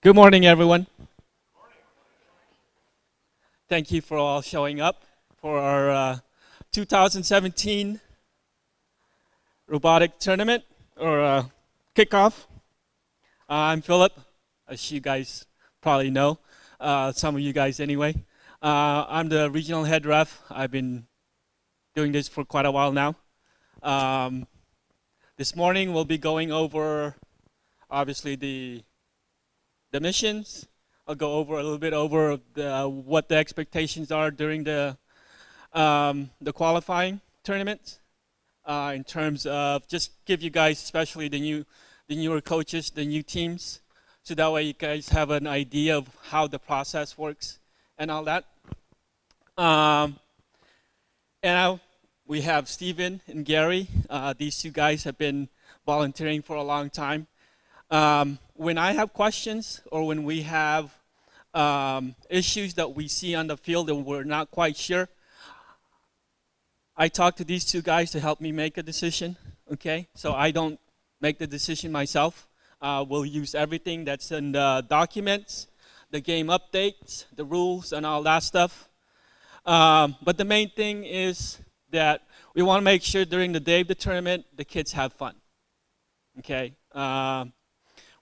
Good morning, everyone. Thank you for all showing up for our 2017 robotic tournament or kickoff. I'm Philip, as you guys probably know, some of you guys anyway. I'm the regional head ref. I've been doing this for quite a while now. This morning we'll be going over, obviously, the missions. I'll go over a little bit over what the expectations are during the qualifying tournament, in terms of just give you guys, especially the newer coaches, the new teams, so that way you guys have an idea of how the process works and all that. We have Steven and Gary. These two guys have been volunteering for a long time. When I have questions or when we have issues that we see on the field and we're not quite sure, I talk to these two guys to help me make a decision, okay? So I don't make the decision myself. We'll use everything that's in the documents, the game updates, the rules, and all that stuff. But the main thing is that we want to make sure during the day of the tournament, the kids have fun, okay?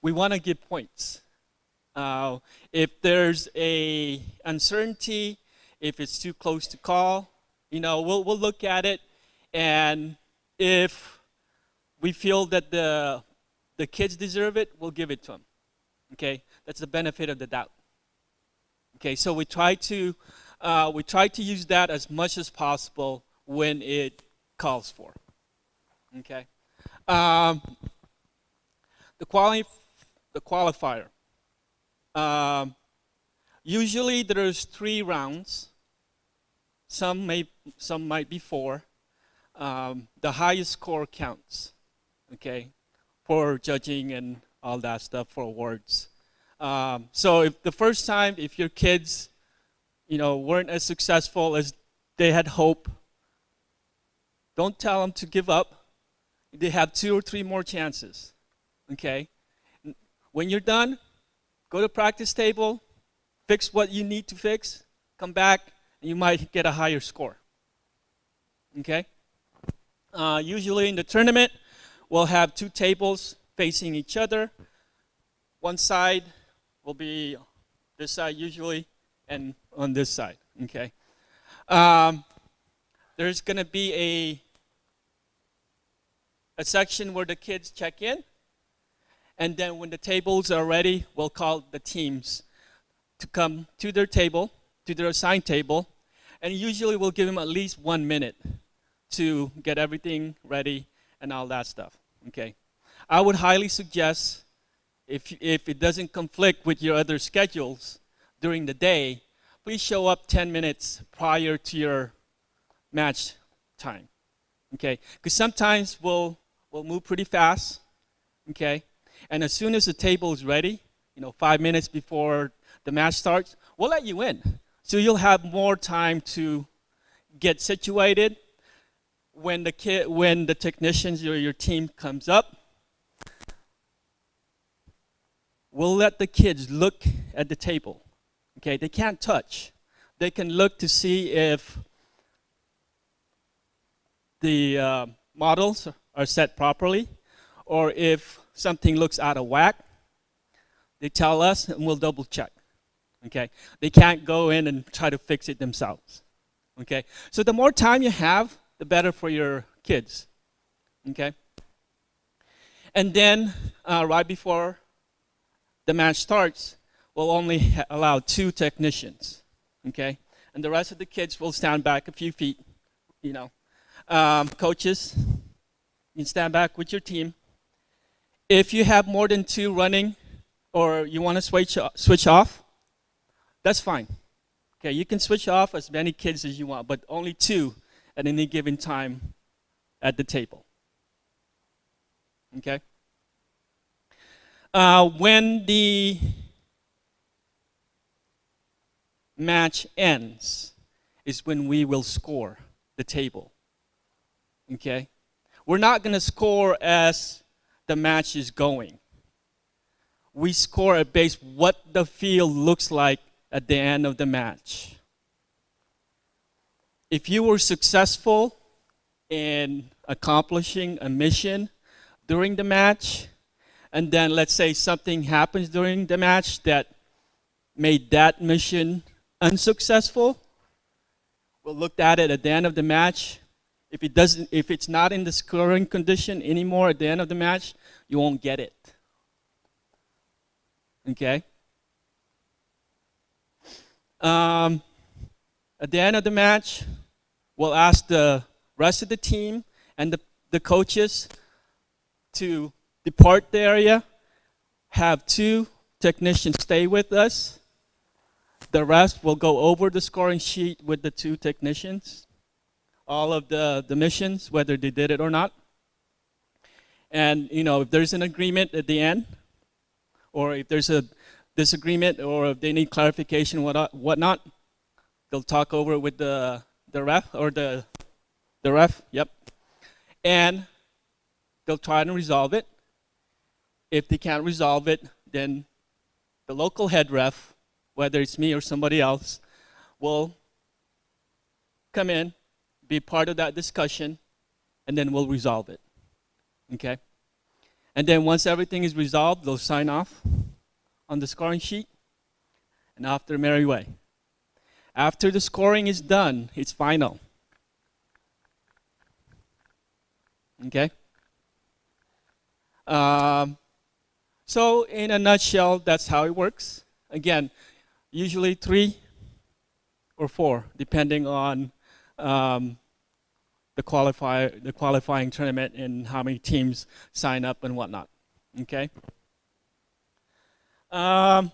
We want to give points. If there's a uncertainty, if it's too close to call, we'll look at it, and if we feel that the kids deserve it, we'll give it to them. Okay, that's the benefit of the doubt. Okay, so we try to use that as much as possible when it calls for. Okay, the qualifier. Usually there's 3 rounds. Some might be 4. The highest score counts, okay, for judging and all that stuff, for awards. So if the first time, if your kids, weren't as successful as they had hoped, don't tell them to give up. They have 2 or 3 more chances, okay? When you're done, go to practice table, fix what you need to fix, come back, and you might get a higher score. Okay? Usually in the tournament, we'll have 2 tables facing each other. One side will be this side usually, and on this side. Okay? There's going to be a section where the kids check in. And then when the tables are ready, we'll call the teams to come to their table, to their assigned table. And usually we'll give them at least 1 minute to get everything ready and all that stuff. Okay. I would highly suggest, if it doesn't conflict with your other schedules during the day, please show up 10 minutes prior to your match time. Okay. Because sometimes we'll move pretty fast. Okay. And as soon as the table is ready, 5 minutes before the match starts, we'll let you in. So you'll have more time to get situated. When the technicians or your team comes up, we'll let the kids look at the table. Okay, they can't touch. They can look to see if the models are set properly, or if something looks out of whack. They tell us, and we'll double check. Okay, they can't go in and try to fix it themselves. Okay, so the more time you have, the better for your kids. Okay, and then right before the match starts, we'll only allow 2 technicians. Okay, and the rest of the kids will stand back a few feet. Coaches, you can stand back with your team. If you have more than 2 running, or you want to switch off, that's fine. Okay, you can switch off as many kids as you want, but only 2 at any given time at the table. Okay? When the match ends is when we will score the table. Okay? We're not going to score as the match is going. we score it based what the field looks like at the end of the match. If you were successful in accomplishing a mission during the match, and then let's say something happens during the match that made that mission unsuccessful, we'll look at it at the end of the match. If it's not in the scoring condition anymore at the end of the match, you won't get it. Okay? At the end of the match, we'll ask the rest of the team and the coaches to depart the area, have 2 technicians stay with us. The rest will go over the scoring sheet with the 2 technicians, all of the missions, whether they did it or not. And, if there's an agreement at the end, or if there's a disagreement, or if they need clarification, whatnot, they'll talk over it with the ref, or the ref, yep. And they'll try to resolve it. If they can't resolve it, then the local head ref, whether it's me or somebody else, will come in, be part of that discussion, and then we'll resolve it. Okay? And then once everything is resolved, they'll sign off on the scoring sheet, and off their merry way. After the scoring is done, it's final. Okay? So in a nutshell, that's how it works. Again, usually 3 or 4, depending on the qualifying tournament and how many teams sign up and whatnot. Okay. I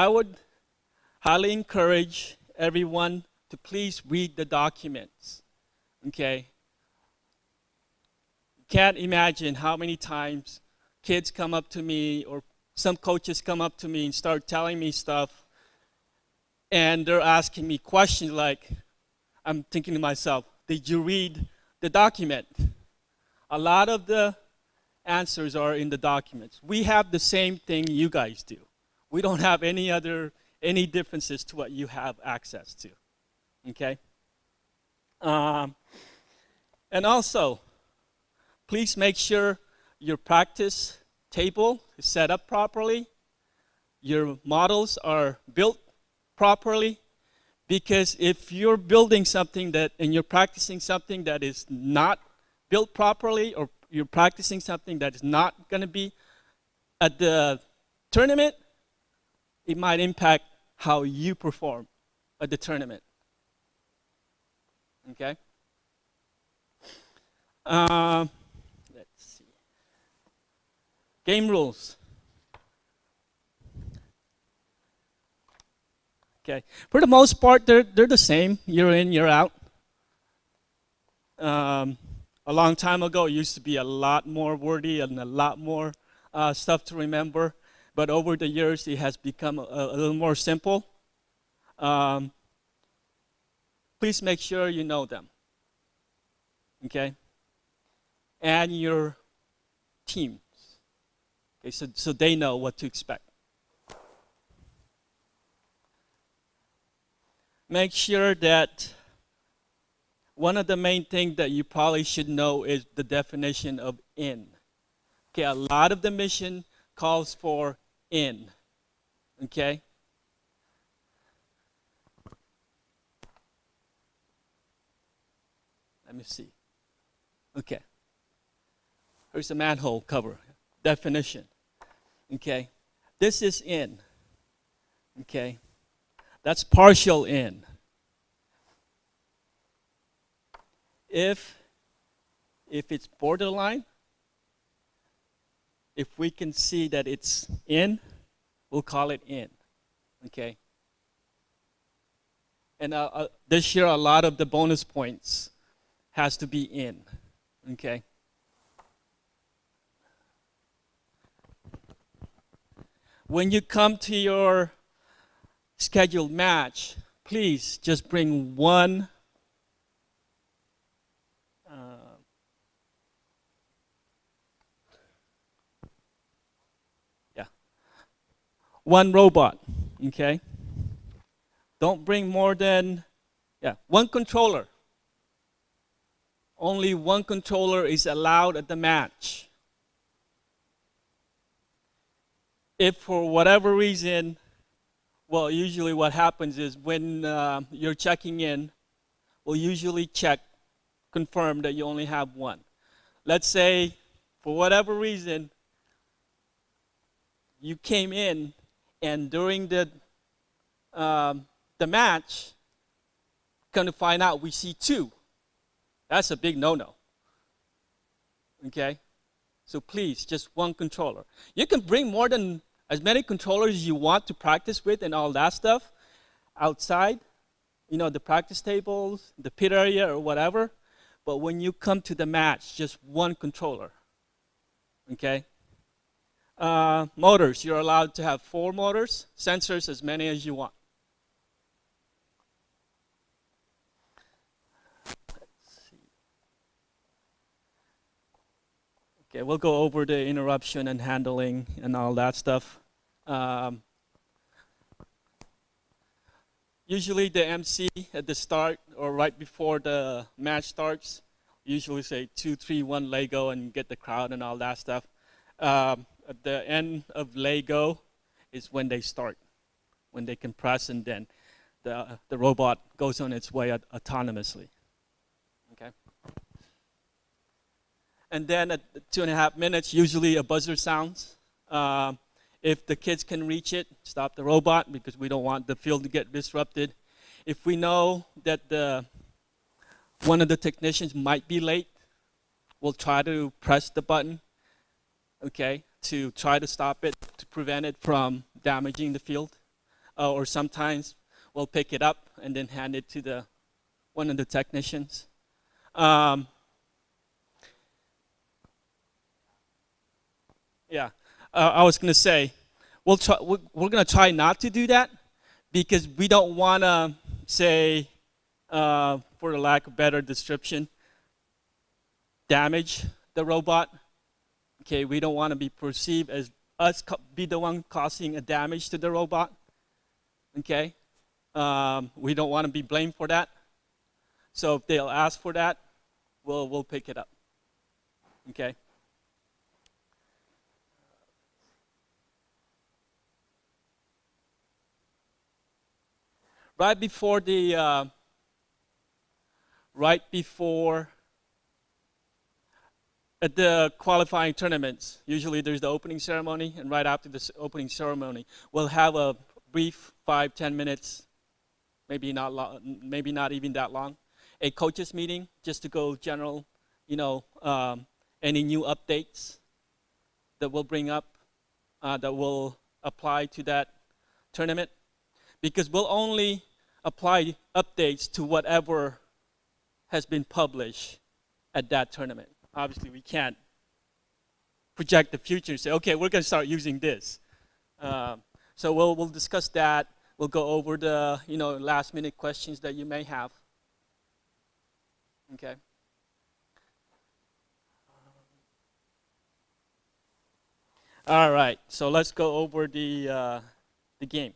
would highly encourage everyone to please read the documents. Okay. Can't imagine how many times kids come up to me, or some coaches come up to me and start telling me stuff, and they're asking me questions like, I'm thinking to myself, did you read the document? A lot of the answers are in the documents. We have the same thing you guys do. We don't have any differences to what you have access to. Okay? And also, please make sure your practice table is set up properly, your models are built properly, because if you're building something and you're practicing something that is not built properly, or you're practicing something that is not going to be at the tournament, it might impact how you perform at the tournament. Okay? Let's see. Game rules. Okay. For the most part, they're the same, year in, year out. A long time ago, it used to be a lot more wordy and a lot more stuff to remember. But over the years, it has become a little more simple. Please make sure you know them. Okay? And your teams. Okay, so they know what to expect. Make sure that one of the main things that you probably should know is the definition of in. Okay, a lot of the mission calls for in. Okay? Let me see. Okay. Here's a manhole cover. Definition. Okay. This is in. Okay. That's partial in. If it's borderline, if we can see that it's in, we'll call it in. Okay. And this year, a lot of the bonus points has to be in. Okay. When you come to your scheduled match, please just bring one one robot, okay? Don't bring more than, one controller. Only one controller is allowed at the match. If for whatever reason, well, usually what happens is when you're checking in, we'll usually confirm that you only have one. Let's say, for whatever reason, you came in and during the match, come to find out we see two. That's a big no-no. Okay? So please, just one controller. You can bring more than as many controllers as you want to practice with and all that stuff outside, the practice tables, the pit area or whatever. But when you come to the match, just one controller. Okay? Motors, you're allowed to have 4 motors, sensors as many as you want. Okay, we'll go over the interruption and handling and all that stuff. Usually the MC at the start or right before the match starts, usually say 2, 3, 1, Lego and get the crowd and all that stuff. At the end of Lego is when they start, when they can press and then the robot goes on its way autonomously. Okay. And then at 2.5 minutes, usually a buzzer sounds. If the kids can reach it, stop the robot because we don't want the field to get disrupted. If we know that one of the technicians might be late, we'll try to press the button, okay, to try to stop it, to prevent it from damaging the field. Or sometimes we'll pick it up and then hand it to one of the technicians. I was going to say, we're going to try not to do that because we don't want to say, for the lack of better description, damage the robot. Okay, we don't want to be perceived as us be the one causing a damage to the robot. Okay, we don't want to be blamed for that. So if they'll ask for that, we'll pick it up. Okay. Right before at the qualifying tournaments, usually there's the opening ceremony, and right after the opening ceremony, we'll have a brief 5-10 minutes, maybe not long, maybe not even that long, a coaches meeting just to go general, any new updates that we'll bring up that will apply to that tournament, because we'll only apply updates to whatever has been published at that tournament. Obviously, we can't project the future and say, okay, we're going to start using this. So we'll discuss that. We'll go over the last minute questions that you may have. Okay. All right. So let's go over the game.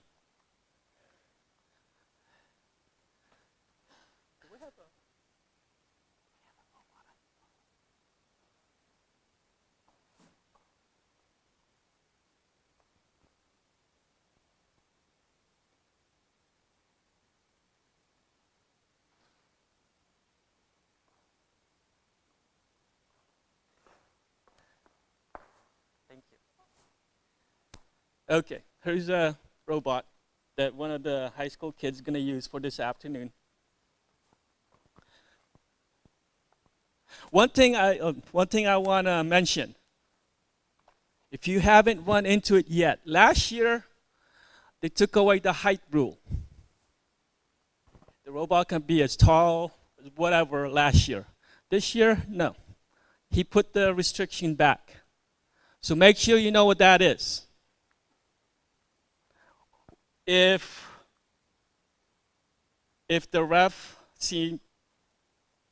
Okay, here's a robot that one of the high school kids is going to use for this afternoon. One thing I want to mention, if you haven't run into it yet, last year they took away the height rule. The robot can be as tall as whatever last year. This year, no. He put the restriction back. So make sure you know what that is. If the ref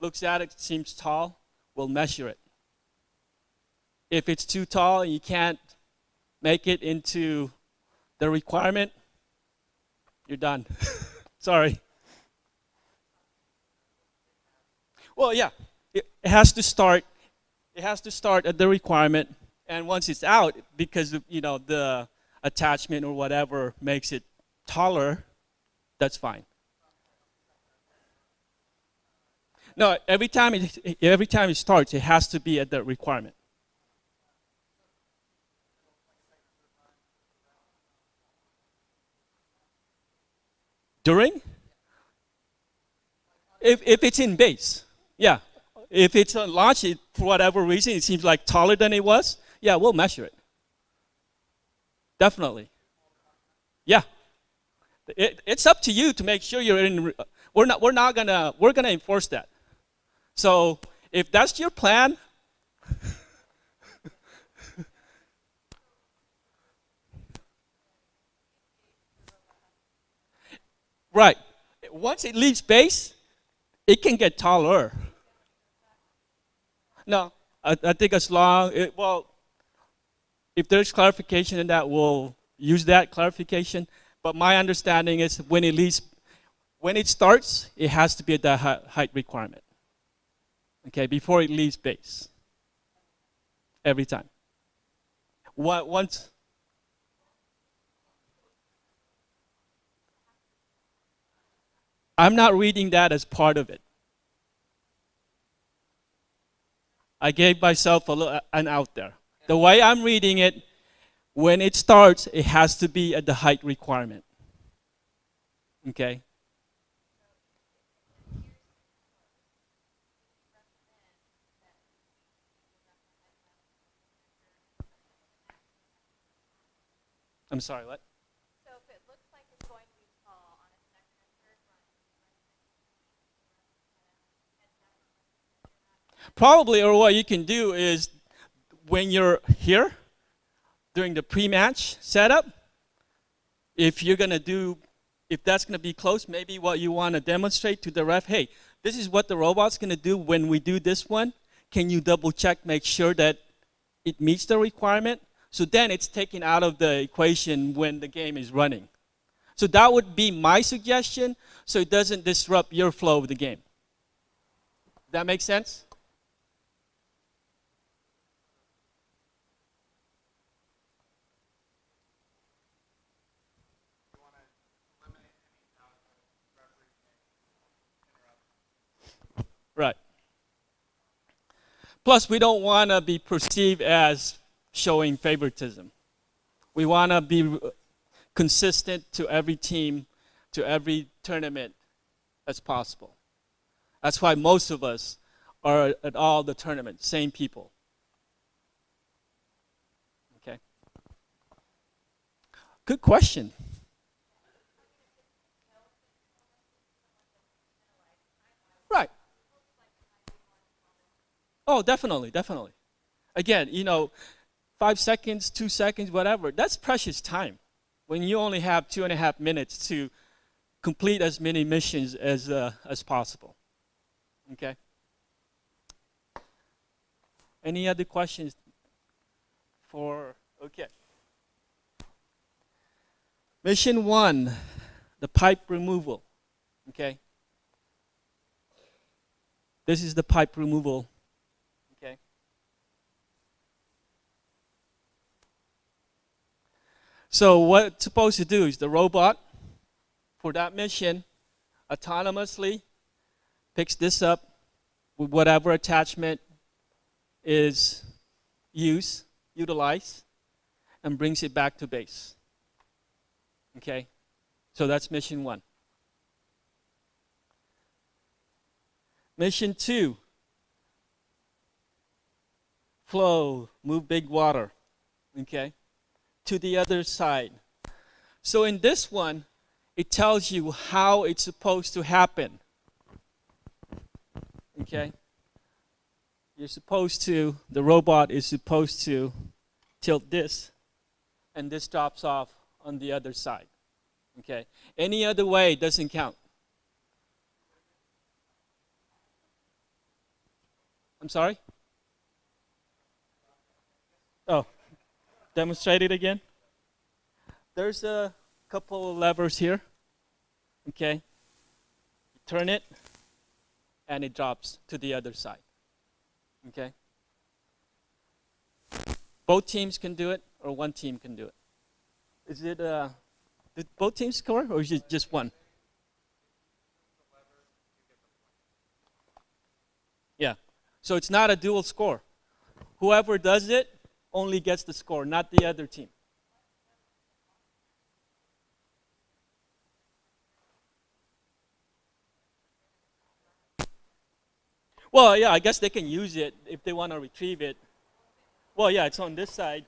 looks at it, seems tall, we'll measure it. If it's too tall and you can't make it into The requirement, you're done. Sorry. Well, yeah, it has to start. It has to start at the requirement, and once it's out, because the attachment or whatever makes it taller, that's fine. No, every time it starts, it has to be at the requirement. During, if it's in base, yeah. If it's on launch, for whatever reason, it seems like taller than it was. Yeah, we'll measure it. Definitely. Yeah. It's up to you to make sure you're in. We're gonna enforce that. So if that's your plan, right. Once it leaves base, it can get taller. No, I think as long, well, if there's clarification in that, we'll use that clarification. But my understanding is when it starts, it has to be at the height requirement. Okay, before it leaves base. Every time. Once. I'm not reading that as part of it. I gave myself an out there. The way I'm reading it, when it starts, it has to be at the height requirement. Okay? I'm sorry, what? So if it looks like it's going to be tall on a second and third run, Probably, or what you can do is when you're here during the pre-match setup, if that's going to be close, maybe what you want to demonstrate to the ref, hey, this is what the robot's going to do when we do this one. Can you double check, make sure that it meets the requirement? So then it's taken out of the equation when the game is running. So that would be my suggestion, so it doesn't disrupt your flow of the game. That make sense? Right. Plus, we don't want to be perceived as showing favoritism. We want to be consistent to every team, to every tournament as possible. That's why most of us are at all the tournaments, same people. Okay. Good question. Right. Oh, definitely, definitely. Again, 5 seconds, 2 seconds, whatever, that's precious time. When you only have 2.5 minutes to complete as many missions as possible. Okay? Any other questions okay. Mission 1, the pipe removal. Okay? This is the pipe removal. Okay? So what it's supposed to do is the robot, for that mission, autonomously picks this up with whatever attachment is utilized, and brings it back to base. Okay? So that's mission 1. Mission 2, flow, move big water. Okay? To the other side. So in this one, it tells you how it's supposed to happen. Okay? The robot is supposed to tilt this, and this drops off on the other side. Okay? Any other way doesn't count. I'm sorry? Oh, demonstrate it again? there's a couple of levers here. Okay. You turn it, and it drops to the other side. Okay. Both teams can do it, or one team can do it. Is it, did both teams score, or is it just one? Yeah. So it's not a dual score. Whoever does it only gets the score, not the other team. Well, yeah, I guess they can use it if they want to retrieve it. Well, yeah, it's on this side.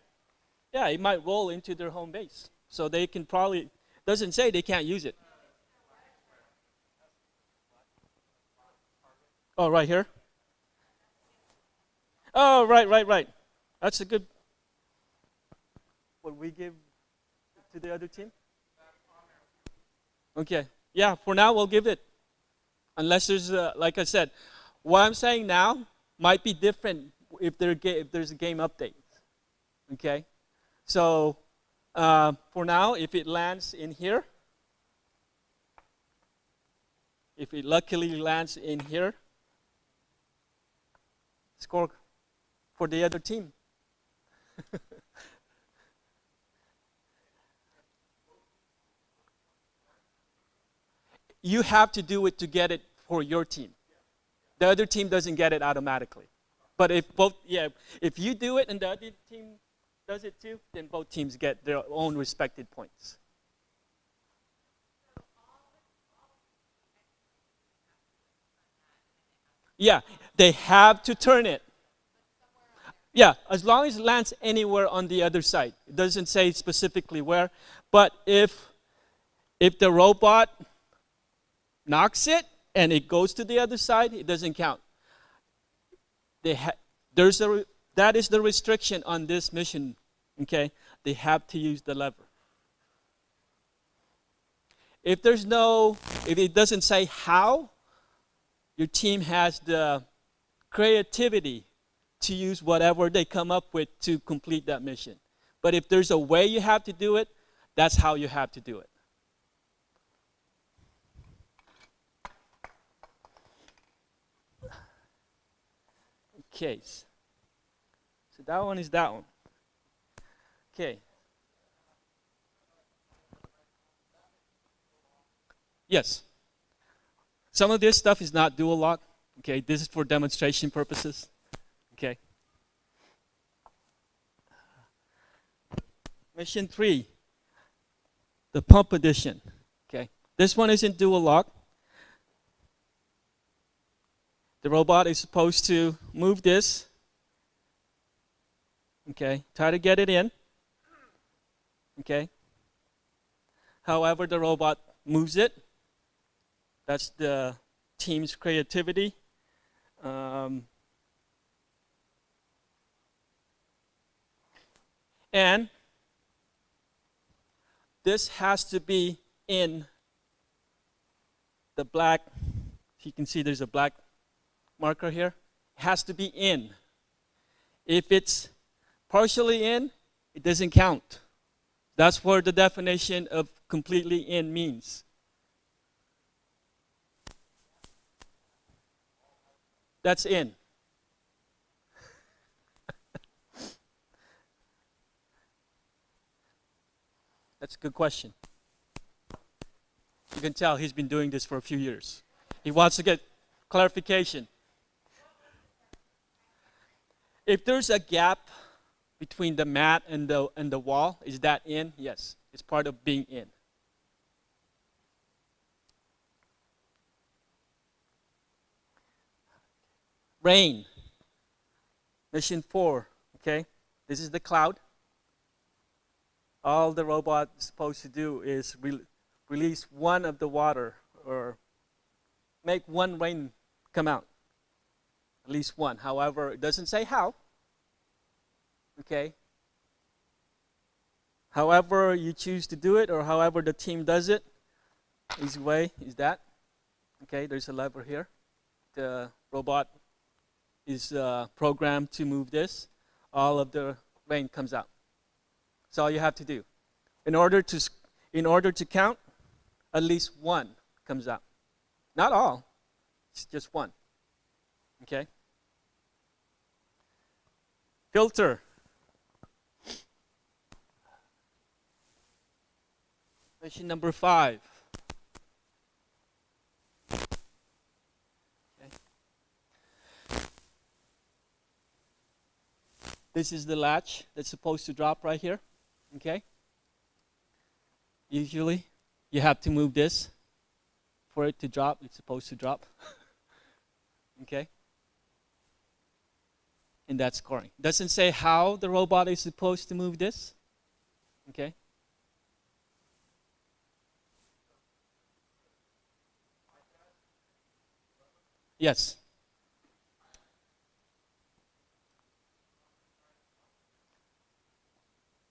Yeah, it might roll into their home base. So they can probably, doesn't say they can't use it. Oh, right here? Oh, right. That's a good, what we give to the other team? Okay. Yeah, for now we'll give it. Unless there's, like I said, what I'm saying now might be different if there's a game update. Okay? So, for now, if it lands in here, if it luckily lands in here, score for the other team. You have to do it to get it for your team. The other team doesn't get it automatically. But if you do it and the other team does it too, then both teams get their own respected points. Yeah, they have to turn it. Yeah, as long as it lands anywhere on the other side. It doesn't say specifically where. But if the robot knocks it and it goes to the other side, it doesn't count. That is the restriction on this mission. Okay, they have to use the lever. If it doesn't say how, your team has the creativity to use whatever they come up with to complete that mission. But if there's a way you have to do it, that's how you have to do it. Okay. So that one is that one. Okay. Yes. Some of this stuff is not dual lock. Okay, this is for demonstration purposes. Okay. Mission 3, the pump edition. Okay. This one isn't dual lock. The robot is supposed to move this. Okay, try to get it in. Okay. However, the robot moves it. That's the team's creativity. And this has to be in the black. You can see there's a black marker here. It has to be in. If it's partially in, it doesn't count. That's what the definition of completely in means. That's in. That's a good question. You can tell he's been doing this for a few years. He wants to get clarification. If there's a gap between the mat and the wall, is that in? Yes, it's part of being in. Rain. Mission 4, okay? This is the cloud. All the robot is supposed to do is release one of the water or make one rain come out. At least one. However, it doesn't say how. Okay? However you choose to do it or however the team does it, easy way is that. Okay, there's a lever here. The robot is programmed to move this. All of the rain comes out. That's all you have to do. In order to count, at least one comes out. Not all, it's just one. Okay? Filter. Mission number 5. Okay. This is the latch that's supposed to drop right here. Okay? Usually, you have to move this for it to drop. It's supposed to drop. Okay? And that's scoring. Doesn't say how the robot is supposed to move this. Okay? Yes.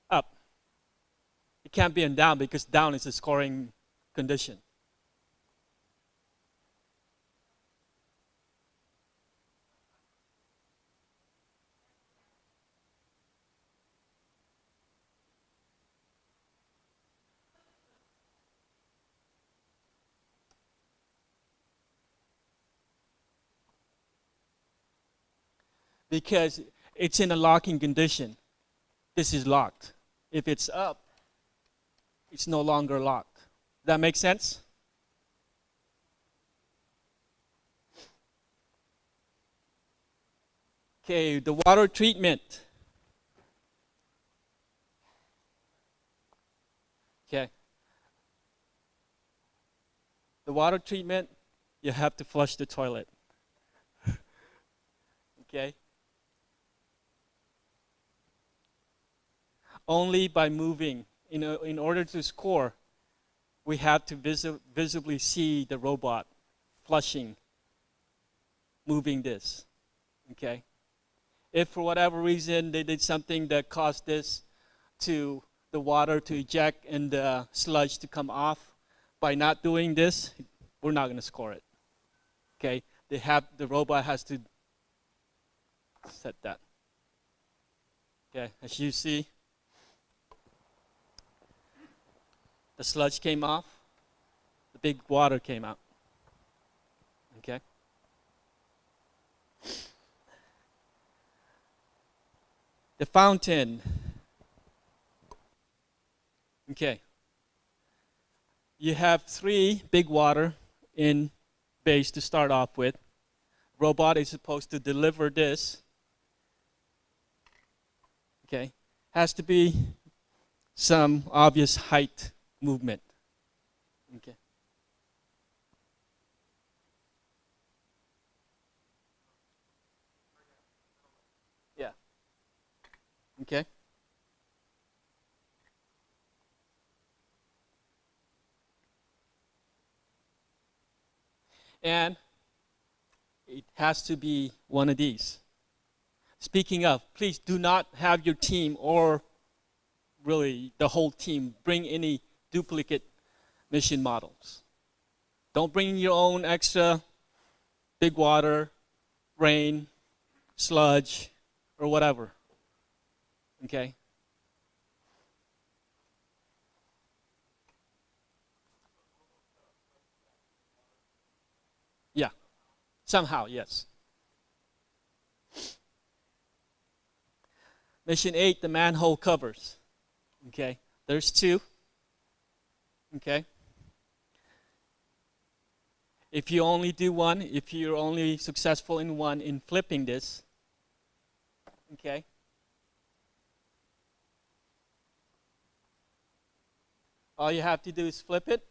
Up. It can't be in down because down is a scoring condition. Because it's in a locking condition. This is locked. If it's up, it's no longer locked. Does that make sense? Okay, the water treatment. Okay. The water treatment, you have to flush the toilet. Okay? Only by moving. In order to score, we have to visibly see the robot flushing, moving this. Okay? If for whatever reason they did something that caused this to the water to eject and the sludge to come off, by not doing this, we're not going to score it. Okay? The robot has to set that. Okay, as you see, the sludge came off, the big water came out. Okay? The fountain. Okay. You have 3 big water in base to start off with. Robot is supposed to deliver this. Okay. Has to be some obvious height movement. Okay. Yeah. Okay. And it has to be one of these. Speaking of, please do not have your team or really the whole team bring any duplicate mission models. Don't bring your own extra big water, rain, sludge, or whatever. Okay? Yeah. Somehow, yes. Mission 8, the manhole covers. Okay? There's 2. Okay? If you only do one, if you're only successful in one in flipping this, okay? All you have to do is flip it.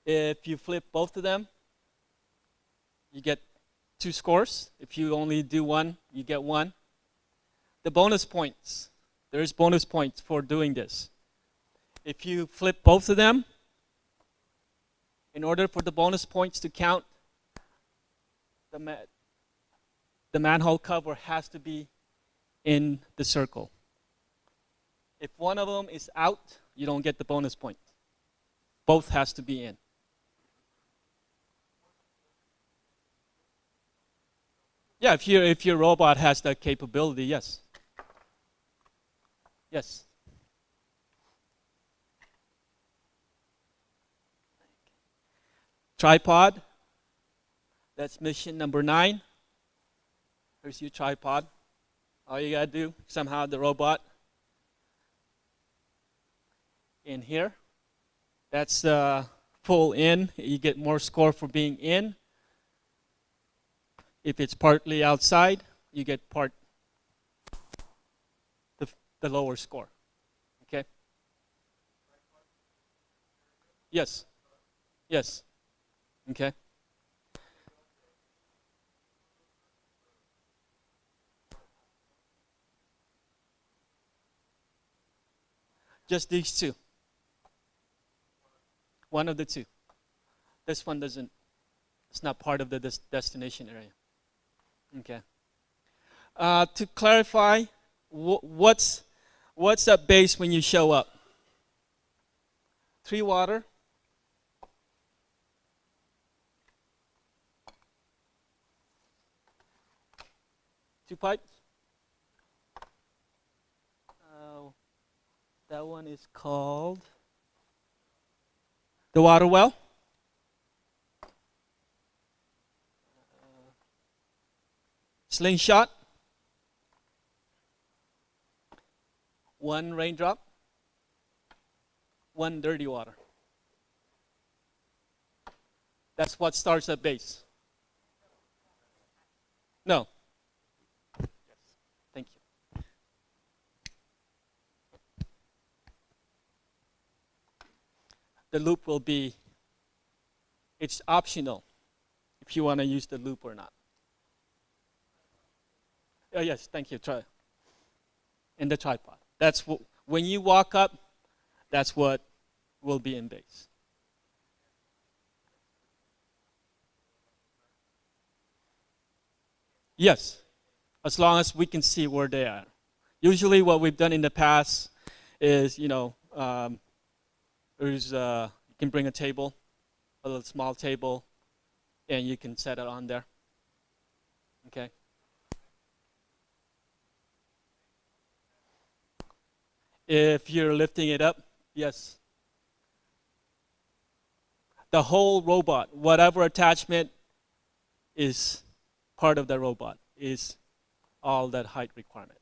If you flip both of them, you get 2 scores. If you only do one, you get 1. The bonus points. There's bonus points for doing this. If you flip both of them, in order for the bonus points to count, the manhole cover has to be in the circle. If one of them is out, you don't get the bonus point. Both has to be in. Yeah, if your robot has that capability, yes. Yes. tripod. That's mission number 9. Here's your tripod. All you gotta do, somehow the robot in here. That's full in. You get more score for being in. If it's partly outside, you get the lower score. Okay? Yes. Yes. Okay. Just these two. One of the two. This one doesn't, it's not part of the destination area. Okay. To clarify, what's at base when you show up? 3 water. 2 pipes. That one is called the water well. Slingshot. 1 raindrop. 1 dirty water. That's what starts at base. No. Yes. Thank you. The loop will be, it's optional if you want to use the loop or not. Oh, yes, thank you. Try. In the tripod. That's when you walk up, that's what will be in base. Yes, as long as we can see where they are. Usually what we've done in the past is, you can bring a table, a little small table, and you can set it on there. Okay. If you're lifting it up, yes. The whole robot, whatever attachment is part of the robot, is all that height requirement.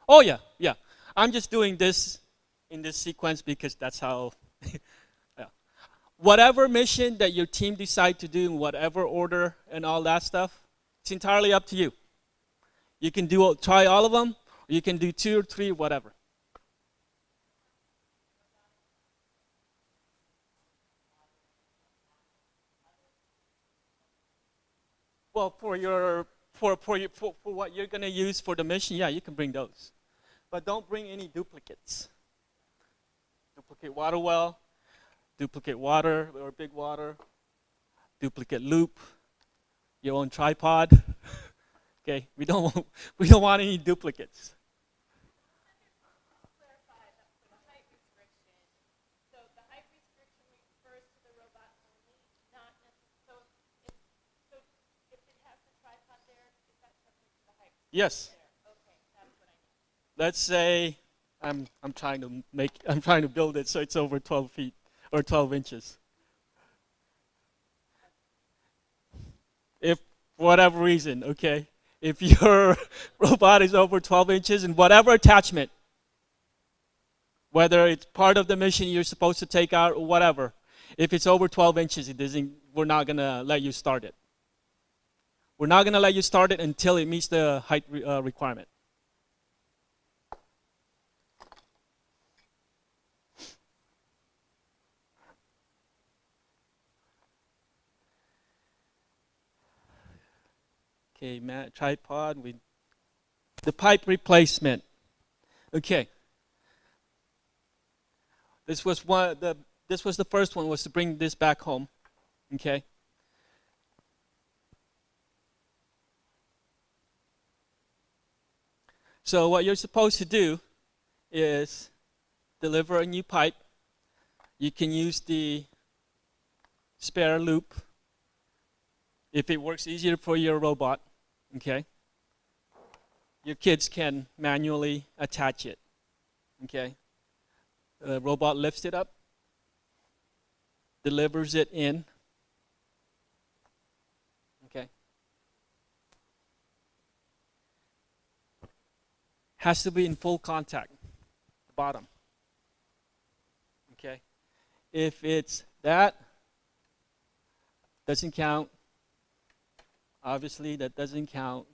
Oh yeah, yeah. I'm just doing this in this sequence because that's how. Yeah. Whatever mission that your team decide to do in whatever order and all that stuff, it's entirely up to you. You can try all of them, or you can do 2 or 3, whatever. Well, for what you're gonna use for the mission, yeah, you can bring those, but don't bring any duplicates. Duplicate water well, duplicate water or big water, duplicate loop, your own tripod. Okay, we don't want any duplicates. Clarify the height restriction. So the height restriction refers to the robot only, not necessarily. So if it has the tripod there, is that subject to the height restriction? Yes. There? Okay, that's what I need. Let's say I'm trying to build it so it's over 12 feet or 12 inches. If for whatever reason, okay, if your robot is over 12 inches and whatever attachment, whether it's part of the mission you're supposed to take out or whatever, if it's over 12 inches, we're not gonna let you start it. We're not gonna let you start it until it meets the height requirement. Okay, tripod with the pipe replacement. Okay. This was the first one, was to bring this back home. Okay. So what you're supposed to do is deliver a new pipe. You can use the spare loop if it works easier for your robot. Okay. your kids can manually attach it. Okay? The robot lifts it up, delivers it in. Okay? Has to be in full contact, the bottom. Okay? If it's that, doesn't count. Obviously, that doesn't count.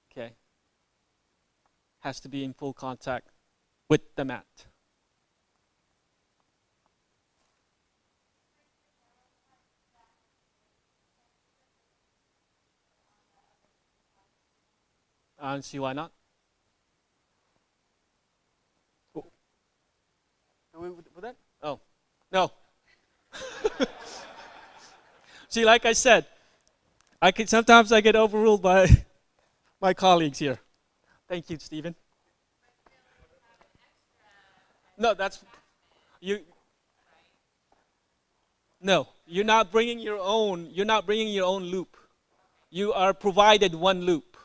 Okay? Has to be in full contact with the mat. See why not? Oh. With that? Oh, no. See, like I said, sometimes I get overruled by my colleagues here. Thank you, Stephen. No, that's you. No, you're not bringing your own. You're not bringing your own loop. You are provided one loop.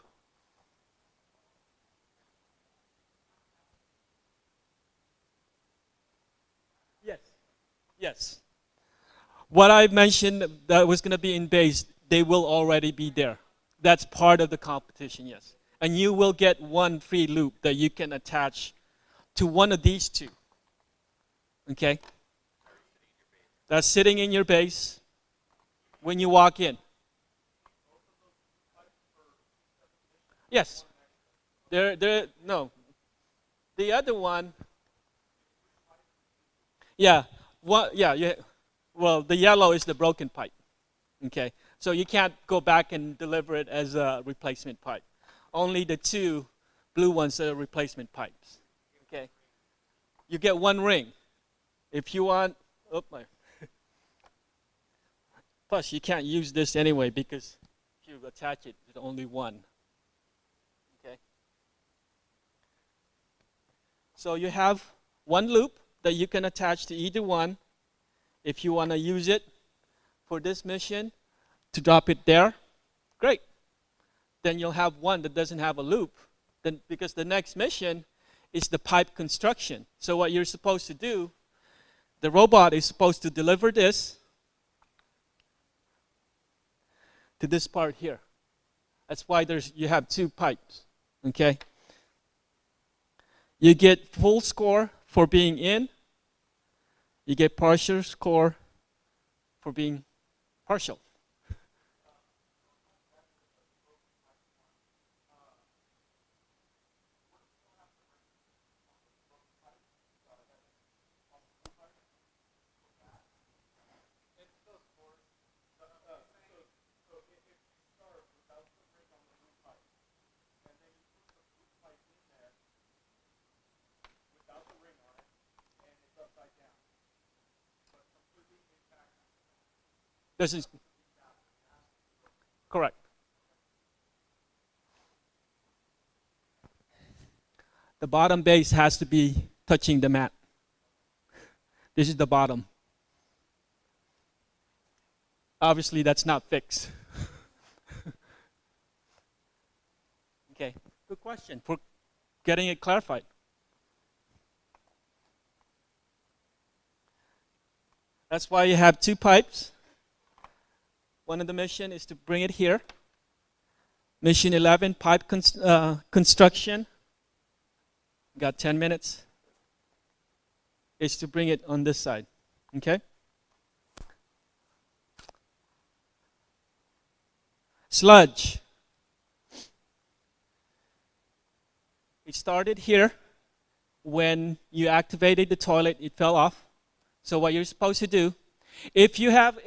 Yes. Yes. What I mentioned that was going to be in base, they will already be there. That's part of the competition, yes. And you will get one free loop that you can attach to one of these two. Okay? That's sitting in your base when you walk in. Yes. No. The other one, yeah. Well, the yellow is the broken pipe. Okay? So you can't go back and deliver it as a replacement pipe. Only the two blue ones are replacement pipes. Okay? You get one ring. If you want, plus you can't use this anyway because if you attach it, there's only one. Okay? So you have one loop that you can attach to either one. If you want to use it for this mission, to drop it there, great. Then you'll have one that doesn't have a loop. Then, because the next mission is the pipe construction. So what you're supposed to do, the robot is supposed to deliver this to this part here. That's why you have two pipes. Okay? You get full score for being in. You get partial score for being partial. This is correct. The bottom base has to be touching the mat. This is the bottom. Obviously, that's not fixed. Okay, good question for getting it clarified. That's why you have two pipes. One of the mission is to bring it here. Mission 11, pipe construction. Got 10 minutes. Is to bring it on this side. Okay? Sludge. It started here. When you activated the toilet, it fell off. So what you're supposed to do, if you have,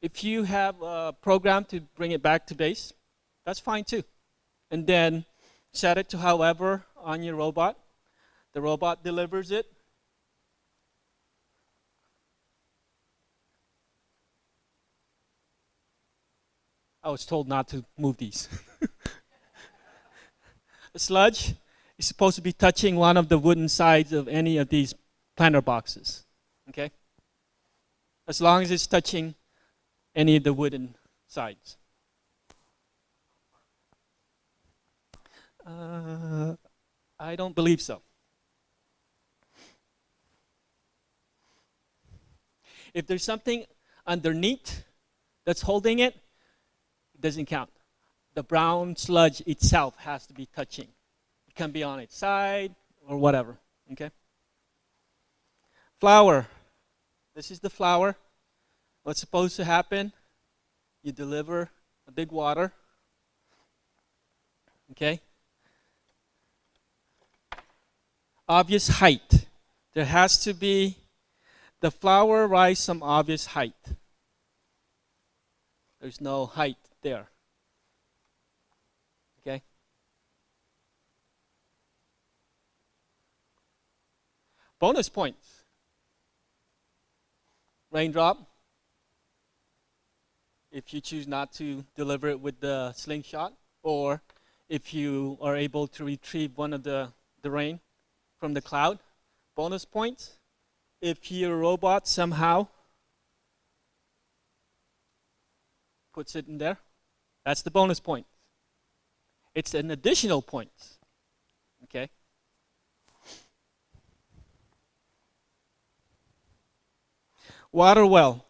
if you have a program to bring it back to base, that's fine too. And then set it to however on your robot. The robot delivers it. I was told not to move these. The sludge is supposed to be touching one of the wooden sides of any of these planter boxes. Okay? As long as it's touching any of the wooden sides. I don't believe so. If there's something underneath that's holding it, it doesn't count. The brown sludge itself has to be touching. It can be on its side or whatever, okay? Flour. This is the flour. What's supposed to happen? You deliver a big water, okay? Obvious height. There has to be, the flour rise some obvious height. There's no height there, okay? Bonus points. Raindrop. If you choose not to deliver it with the slingshot, or if you are able to retrieve one of the rain from the cloud. Bonus points. If your robot somehow puts it in there, that's the bonus point. It's an additional point, okay? Water well.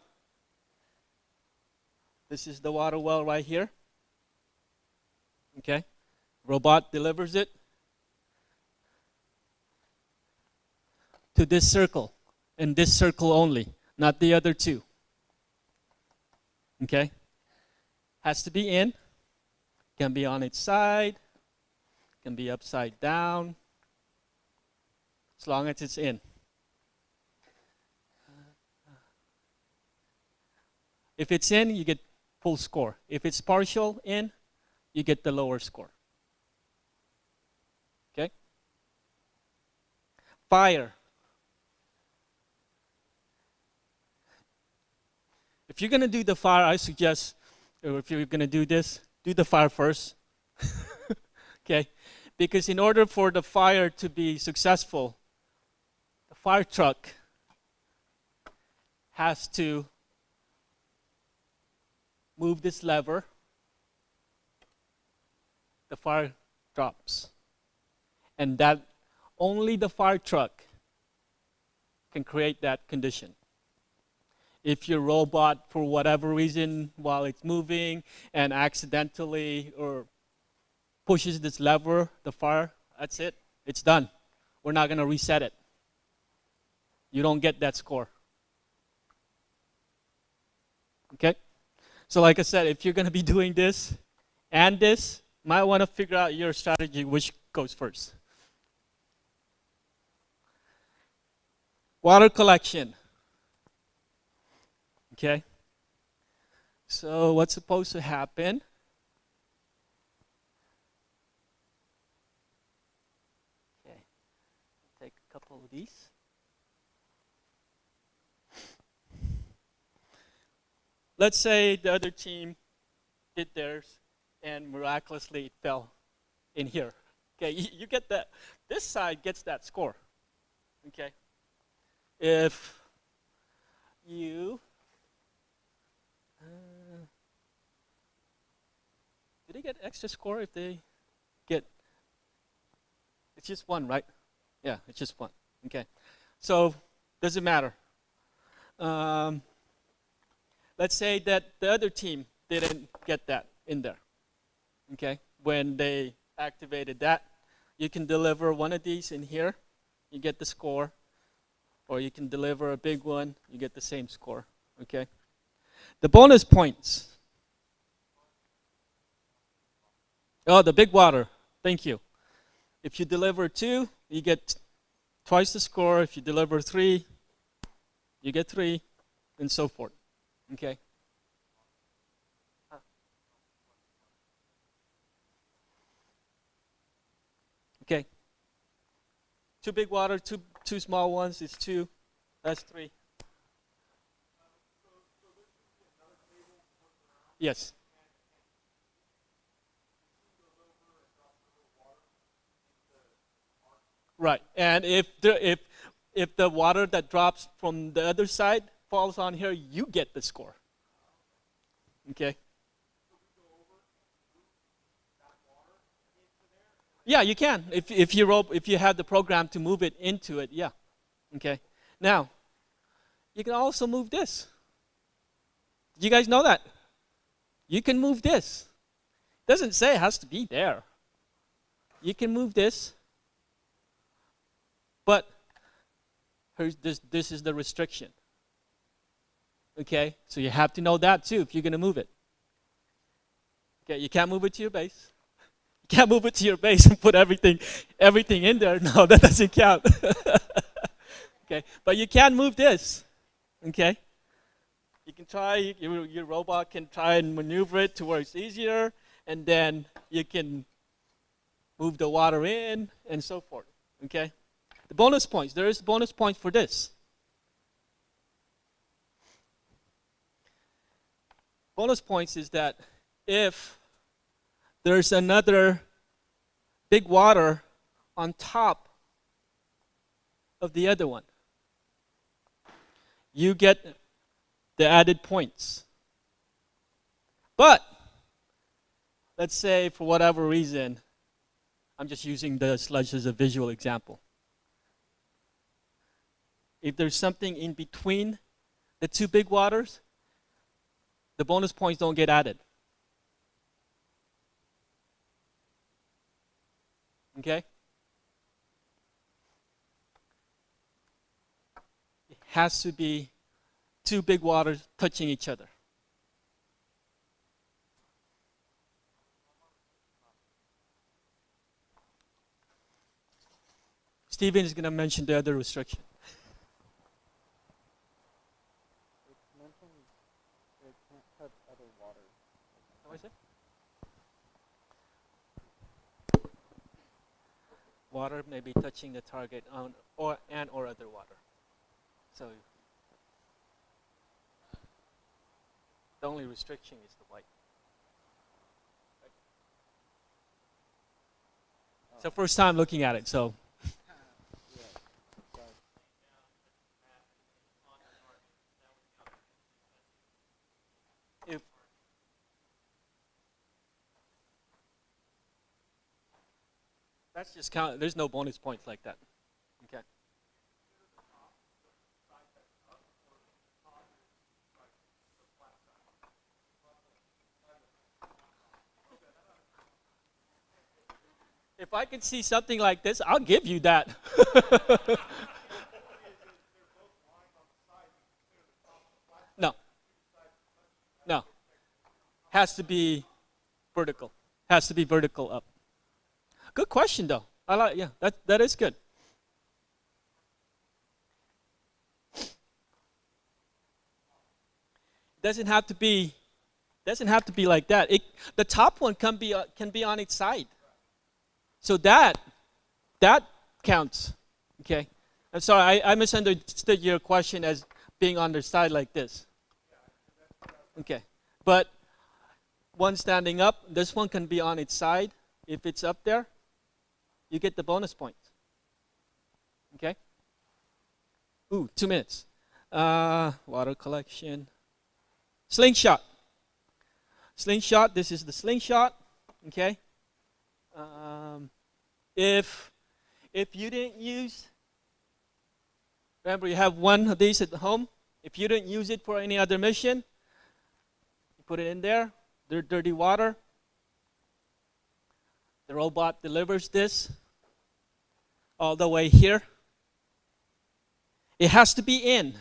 This is the water well right here. Okay? Robot delivers it to this circle, and this circle only, not the other two. Okay? Has to be in, can be on its side, can be upside down, as long as it's in. If it's in, you get full score. If it's partial in, you get the lower score. Okay? Fire. If you're going to do the fire, I suggest, or if you're going to do this, do the fire first. Okay? Because in order for the fire to be successful, the fire truck has to move this lever, the fire drops. And that only the fire truck can create that condition. If your robot, for whatever reason, while it's moving and accidentally or pushes this lever, the fire, that's it. It's done. We're not going to reset it. You don't get that score. Okay? So like I said, if you're going to be doing this and this, you might want to figure out your strategy, which goes first. Water collection. Okay? So what's supposed to happen? Okay. Take a couple of these. Let's say the other team did theirs and miraculously it fell in here. Okay, you get that. This side gets that score. Okay. If you do they get extra score if they get? It's just one, right? Yeah, it's just one. Okay. So doesn't matter. Let's say that the other team didn't get that in there, okay? When they activated that, you can deliver one of these in here, you get the score, or you can deliver a big one, you get the same score, okay? The bonus points. Oh, the big water, thank you. If you deliver 2, you get twice the score. If you deliver 3, you get 3, and so forth. Okay. Okay. 2 big water, two small ones is 2. That's 3. Yes. Right. And if the water that drops from the other side falls on here, you get the score. Okay? Yeah, you can. If you have the program to move it into it, yeah. Okay. Now, you can also move this. Did you guys know that? You can move this. It doesn't say it has to be there. You can move this, but this is the restriction. Okay, so you have to know that too if you're going to move it. Okay, you can't move it to your base. You can't move it to your base and put everything in there. No, that doesn't count. Okay, but you can move this. Okay, you can try, your robot can try and maneuver it to where it's easier, and then you can move the water in and so forth. Okay, the bonus points. There is bonus points for this. Bonus points is that if there's another big water on top of the other one, you get the added points. But let's say for whatever reason, I'm just using the sludge as a visual example. If there's something in between the two big waters, the bonus points don't get added. Okay? It has to be two big waters touching each other. Steven is going to mention the other restriction. What is it? Water may be touching the target or other water. So the only restriction is the white. Right? So first time looking at it, so. That's just count. There's no bonus points like that. Okay. If I can see something like this, I'll give you that. No. No. Has to be vertical. Has to be vertical up. Good question, though. I like, yeah, that is good. Doesn't have to be like that. The top one can be on its side. So that counts. Okay. I'm sorry, I misunderstood your question as being on the side like this. Okay. But one standing up, this one can be on its side. If it's up there, you get the bonus points. Okay? Ooh, 2 minutes. Water collection. Slingshot. Slingshot, this is the slingshot. Okay? If you didn't use, remember you have one of these at home. If you didn't use it for any other mission, you put it in there. They're dirty water. The robot delivers this all the way here. It has to be in.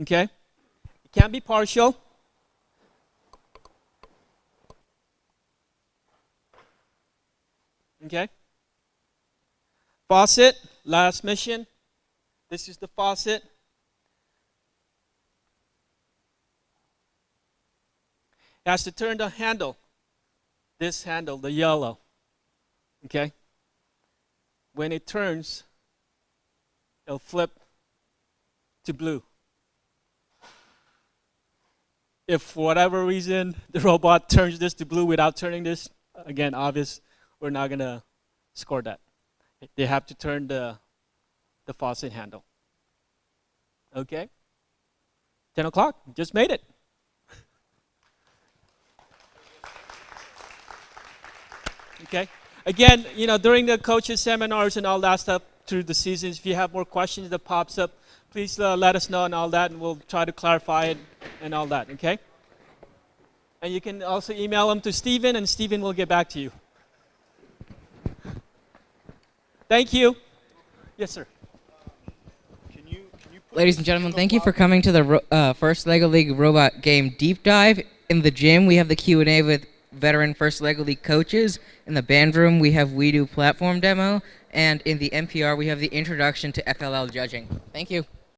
Okay? It can't be partial. Okay? Faucet, last mission. This is the faucet. It has to turn the handle. This handle, the yellow. Okay? When it turns, it'll flip to blue. If for whatever reason the robot turns this to blue without turning this, again, obvious, we're not going to score that. They have to turn the faucet handle. Okay? 10 o'clock, just made it. Okay? Again, during the coaches seminars and all that stuff through the seasons, if you have more questions that pops up, please let us know and all that, and we'll try to clarify it and all that, okay? And you can also email them to Stephen, and Stephen will get back to you. Thank you. Yes, sir. Ladies and gentlemen, thank you for coming to the first LEGO League Robot Game Deep Dive. In the gym, we have the Q&A with veteran first LEGO League coaches. In the band room, we have We Do platform demo. And in the NPR, we have the introduction to FLL judging. Thank you.